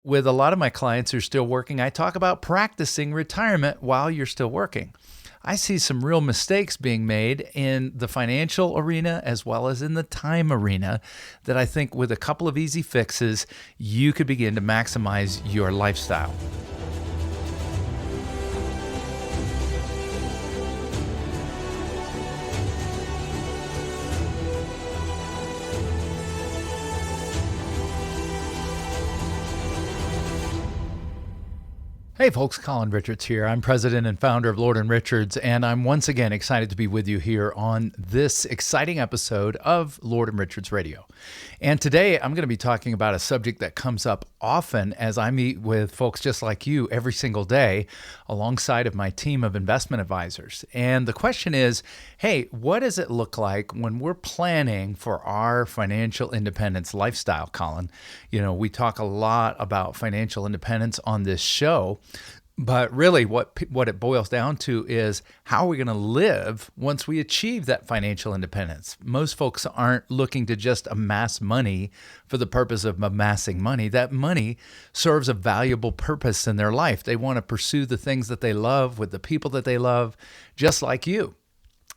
with a lot of my clients who are still working, I talk about practicing retirement while you're still working. I see some real mistakes being made in the financial arena as well as in the time arena that I think with a couple of easy fixes, you could begin to maximize your lifestyle. Hey folks, Colin Richards here. I'm president and founder of Lord & Richards, and I'm once again excited to be with you here on this exciting episode of Lord & Richards Radio. And today I'm going to be talking about a subject that comes up often as I meet with folks just like you every single day alongside of my team of investment advisors. And the question is, hey, what does it look like when we're planning for our financial independence lifestyle, Colin? You know, we talk a lot about financial independence on this show. But really what it boils down to is how are we going to live once we achieve that financial independence? Most folks aren't looking to just amass money for the purpose of amassing money. That money serves a valuable purpose in their life. They want to pursue the things that they love with the people that they love, just like you.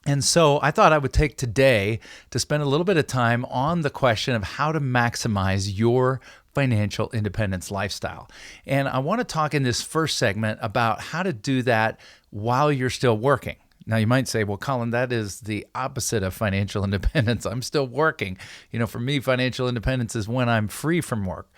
And so I thought I would take today to spend a little bit of time on the question of how to maximize your financial independence lifestyle. And I want to talk in this first segment about how to do that while you're still working. Now, you might say, well, Colin, that is the opposite of financial independence. I'm still working. You know, for me, financial independence is when I'm free from work.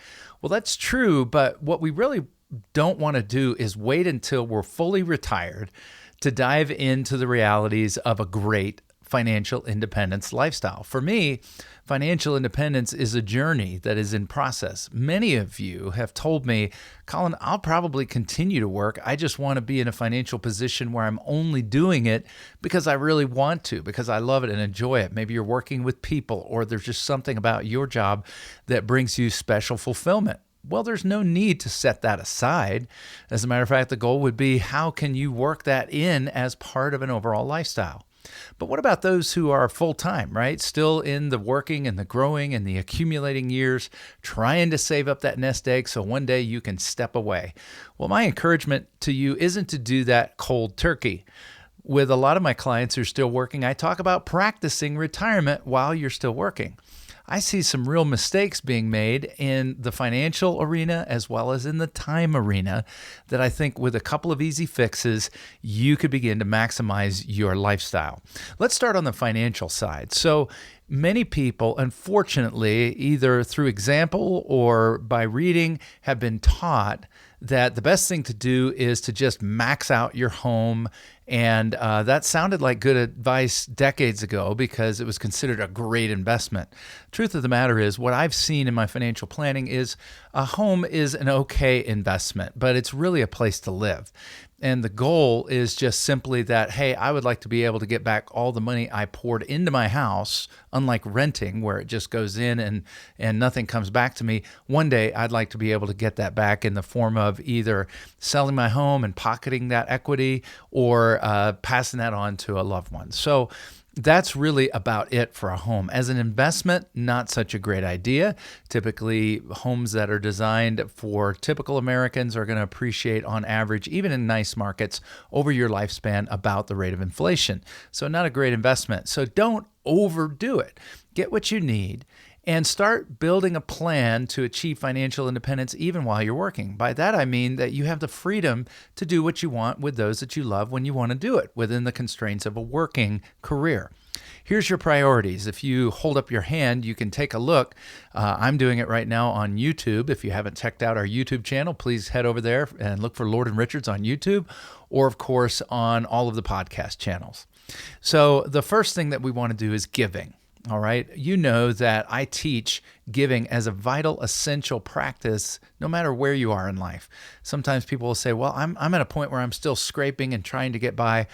Well, that's true, but what we really don't want to do is wait until we're fully retired to dive into the realities of a great financial independence lifestyle. For me, financial independence is a journey that is in process. Many of you have told me, Colin, I'll probably continue to work. I just want to be in a financial position where I'm only doing it because I really want to, because I love it and enjoy it. Maybe you're working with people, or there's just something about your job that brings you special fulfillment. Well, there's no need to set that aside. As a matter of fact, the goal would be, how can you work that in as part of an overall lifestyle? But what about those who are full-time, right? Still in the working and the growing and the accumulating years, trying to save up that nest egg so one day you can step away. Well, my encouragement to you isn't to do that cold turkey. With a lot of my clients who are still working, I talk about practicing retirement while you're still working. I see some real mistakes being made in the financial arena as well as in the time arena that I think with a couple of easy fixes, you could begin to maximize your lifestyle. Let's start on the financial side. So many people, unfortunately, either through example or by reading, have been taught that the best thing to do is to just max out your home. And that sounded like good advice decades ago because it was considered a great investment. Truth of the matter is, what I've seen in my financial planning is a home is an okay investment, but it's really a place to live. And the goal is just simply that, hey, I would like to be able to get back all the money I poured into my house, unlike renting where it just goes in and nothing comes back to me. One day, I'd like to be able to get that back in the form of either selling my home and pocketing that equity or passing that on to a loved one. So that's really about it for a home. As an investment, not such a great idea. Typically, homes that are designed for typical Americans are going to appreciate on average, even in nice markets, over your lifespan about the rate of inflation. So not a great investment. So don't overdo it. Get what you need and start building a plan to achieve financial independence even while you're working. By that, I mean that you have the freedom to do what you want with those that you love when you want to do it within the constraints of a working career. Here's your priorities. If you hold up your hand, you can take a look. I'm doing it right now on YouTube. If you haven't checked out our YouTube channel, please head over there and look for Lord & Richards on YouTube, or of course on all of the podcast channels. So the first thing that we want to do is giving. All right. You know that I teach giving as a vital, essential practice, no matter where you are in life. Sometimes people will say, well, I'm at a point where I'm still scraping and trying to get by.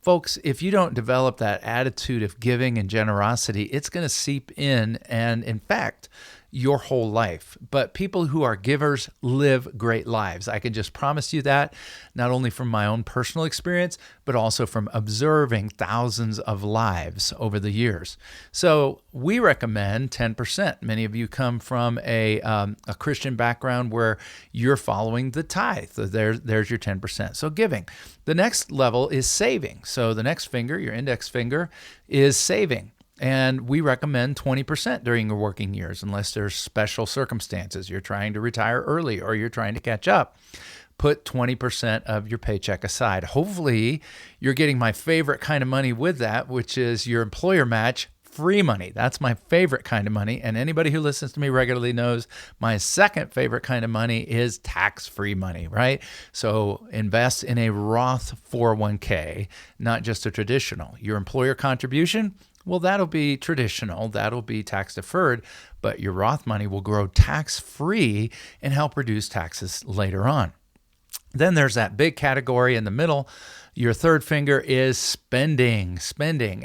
Folks, if you don't develop that attitude of giving and generosity, it's going to seep in. And in fact, your whole life. But people who are givers live great lives. I can just promise you that, not only from my own personal experience, but also from observing thousands of lives over the years. So we recommend 10%. Many of you come from a Christian background where you're following the tithe. So there's your 10%. So giving. The next level is saving. So the next finger, your index finger, is saving. And we recommend 20% during your working years, unless there's special circumstances. You're trying to retire early or you're trying to catch up. Put 20% of your paycheck aside. Hopefully, you're getting my favorite kind of money with that, which is your employer match free money. That's my favorite kind of money. And anybody who listens to me regularly knows my second favorite kind of money is tax-free money, right? So invest in a Roth 401k, not just a traditional. Your employer contribution, well, that'll be traditional, that'll be tax deferred, but your Roth money will grow tax-free and help reduce taxes later on. Then there's that big category in the middle. Your third finger is spending.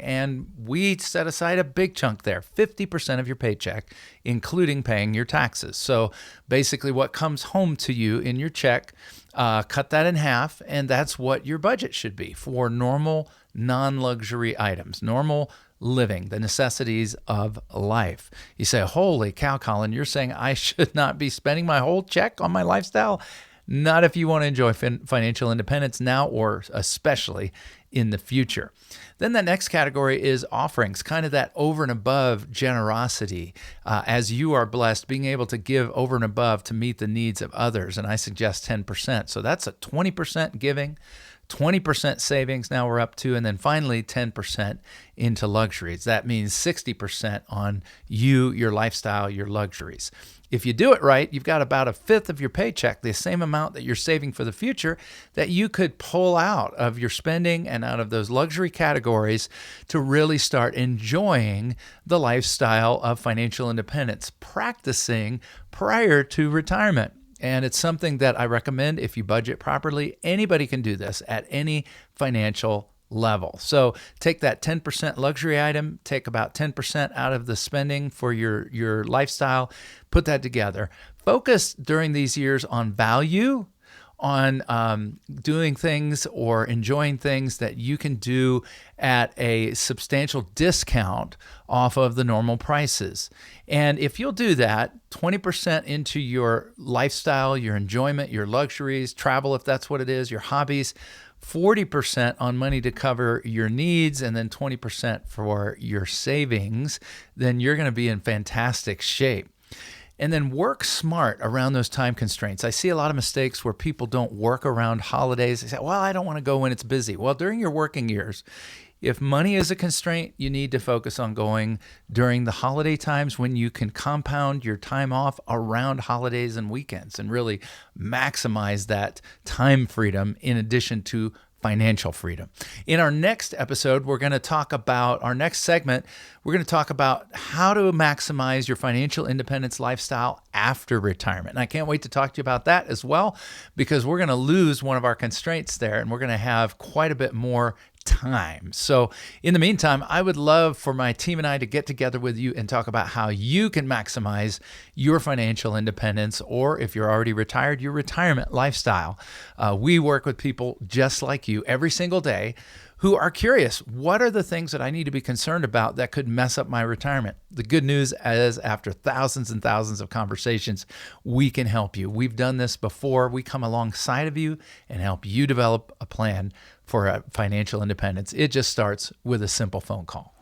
And we set aside a big chunk there, 50% of your paycheck, including paying your taxes. So basically what comes home to you in your check, cut that in half, and that's what your budget should be for normal, non-luxury items, normal living, the necessities of life. You say, holy cow, Colin, you're saying I should not be spending my whole check on my lifestyle? Not if you want to enjoy financial independence now or especially in the future. Then the next category is offerings, kind of that over and above generosity. As you are blessed, being able to give over and above to meet the needs of others. And I suggest 10%. So that's a 20% giving, 20% savings now we're up to, and then finally 10% into luxuries. That means 60% on you, your lifestyle, your luxuries. If you do it right, you've got about a fifth of your paycheck, the same amount that you're saving for the future, that you could pull out of your spending and out of those luxury categories to really start enjoying the lifestyle of financial independence, practicing prior to retirement. And it's something that I recommend if you budget properly. Anybody can do this at any financial level. So take that 10% luxury item, take about 10% out of the spending for your lifestyle, put that together. Focus during these years on value, on doing things or enjoying things that you can do at a substantial discount off of the normal prices. And if you'll do that, 20% into your lifestyle, your enjoyment, your luxuries, travel if that's what it is, your hobbies, 40% on money to cover your needs, and then 20% for your savings, then you're going to be in fantastic shape. And then work smart around those time constraints. I see a lot of mistakes where people don't work around holidays. They say, well, I don't want to go when it's busy. Well, during your working years, if money is a constraint, you need to focus on going during the holiday times when you can compound your time off around holidays and weekends and really maximize that time freedom in addition to financial freedom. In our next episode, we're going to talk about our next segment. We're going to talk about how to maximize your financial independence lifestyle after retirement. And I can't wait to talk to you about that as well, because we're going to lose one of our constraints there and we're going to have quite a bit more time. So in the meantime, I would love for my team and I to get together with you and talk about how you can maximize your financial independence, or if you're already retired, your retirement lifestyle. We work with people just like you every single day who are curious, what are the things that I need to be concerned about that could mess up my retirement? The good news is, after thousands and thousands of conversations, we can help you. We've done this before. We come alongside of you and help you develop a plan for financial independence. It just starts with a simple phone call.